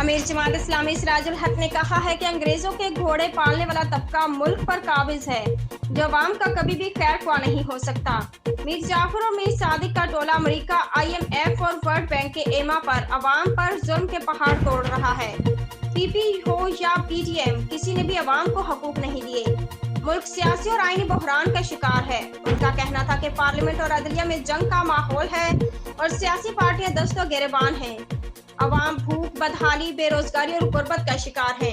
امیر جماعت اسلامی سراج الحق نے کہا ہے کہ انگریزوں کے گھوڑے پالنے والا طبقہ ملک پر قابض ہے جو عوام کا کبھی بھی خیر خواہ نہیں ہو سکتا۔ میر جعفر اور میر صادق کا ٹولہ امریکہ IMF اور ورلڈ بینک کے ایما پر عوام پر ظلم کے پہاڑ توڑ رہا ہے۔ PP ہو یا PDM کسی نے بھی عوام کو حقوق نہیں دیے۔ ملک سیاسی اور آئینی بحران کا شکار ہے۔ ان کا کہنا تھا کہ پارلیمنٹ اور عدلیہ میں جنگ کا ماحول ہے اور سیاسی پارٹیاں دست و گریبان ہیں۔ عوام بھوک، بدحالی، بے روزگاری اور غربت کا شکار ہے۔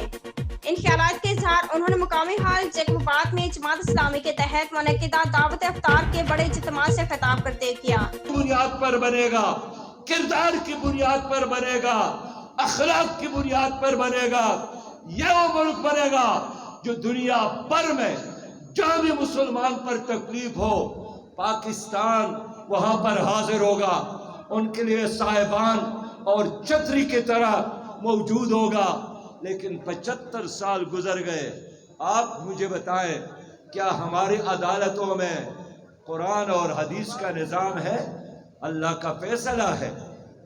ان خیالات کے اظہار انہوں نے مقامی حال جیکب آباد میں جماعت اسلامی کے تحت منعقدہ دعوت افطار کے بڑے اجتماع سے خطاب کرتے کیا۔ بنیاد پر بنے گا، کردار کی بنیاد پر بنے گا، اخلاق کی بنیاد پر بنے گا۔ یہ وہ ملک بنے گا جو دنیا بھر میں جہاں بھی مسلمان پر تکلیف ہو پاکستان وہاں پر حاضر ہوگا، ان کے لیے صاحبان اور چھتری کی طرح موجود ہوگا۔ لیکن 75 سال گزر گئے، آپ مجھے بتائیں کیا ہماری عدالتوں میں قرآن اور حدیث کا نظام ہے؟ اللہ کا فیصلہ ہے۔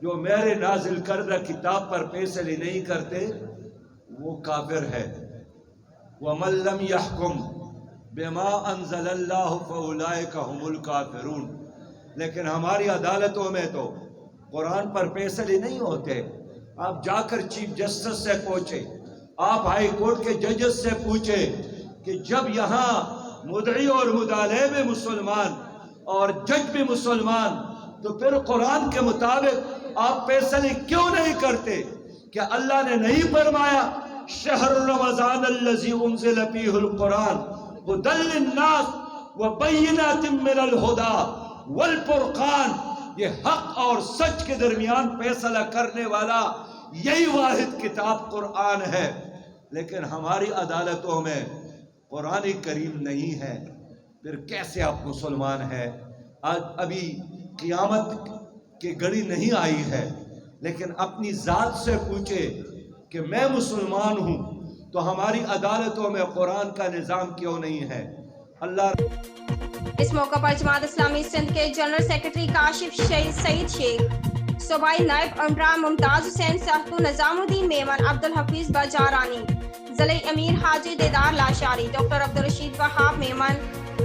جو میرے نازل کردہ کتاب پر فیصلے نہیں کرتے وہ کافر ہے۔ وَمَن لَّمْ يَحْكُمْ بِمَا أَنزَلَ اللَّهُ فَأُولَٰئِكَ هُمُ الْكَافِرُونَ۔ لیکن ہماری عدالتوں میں تو قرآن پر فیصلے نہیں ہوتے۔ آپ جا کر چیف جسٹس سے پوچھیں، آپ ہائی کورٹ کے ججز سے پوچھیں کہ جب یہاں مدعی اور مدعے بھی مسلمان اور جج بھی مسلمان تو پھر قرآن کے مطابق آپ فیصلے کیوں نہیں کرتے؟ کیا اللہ نے نہیں فرمایا شہر رمضان الذی انزل فیہ القرآن ھدی للناس وبینات من الہدی والفرقان؟ یہ حق اور سچ کے درمیان فیصلہ کرنے والا یہی واحد کتاب قرآن ہے۔ لیکن ہماری عدالتوں میں قرآن کریم نہیں ہے، پھر کیسے آپ مسلمان ہیں؟ آج ابھی قیامت کی گھڑی نہیں آئی ہے، لیکن اپنی ذات سے پوچھے کہ میں مسلمان ہوں تو ہماری عدالتوں میں قرآن کا نظام کیوں نہیں ہے؟ اللہ۔ اس موقع پر جماعت اسلامی سندھ کے جنرل سیکرٹری کاشف سعید شیخ، صوبائی نائب امرا ممتاز حسین سہتو، نظام الدین میمن، عبدالحفیظ بجارانی، ضلعی امیر حاجی دیدار لاشاری، ڈاکٹر عبدالرشید وہاب میمن،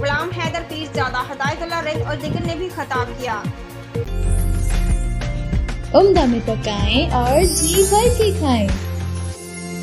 غلام حیدر پیرزادہ، ہدایت اللہ رند اور دیگر نے بھی خطاب کیا۔ عمدہ میں پکائیں اور جی بھر کے کھائیں۔